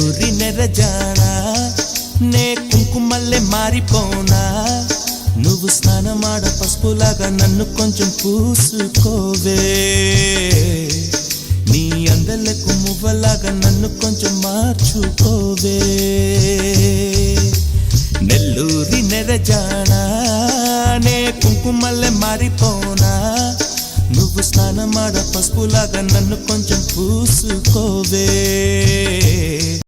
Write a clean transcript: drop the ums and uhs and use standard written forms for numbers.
నెల్లూరి నెరజానా నే కుంకుమల్లె మారిపోనా నువ్వు స్నానమాడ పసుపులాగా నన్ను కొంచెం పూసుకోవే నీ అందలకు మువ్వలాగా నన్ను కొంచెం మార్చుకోవే నెల్లూరి నెరజానా నే కుంకుమల్లె మారిపోనా నువ్వు స్నానమాడ పసుపులాగా నన్ను కొంచెం పూసుకోవే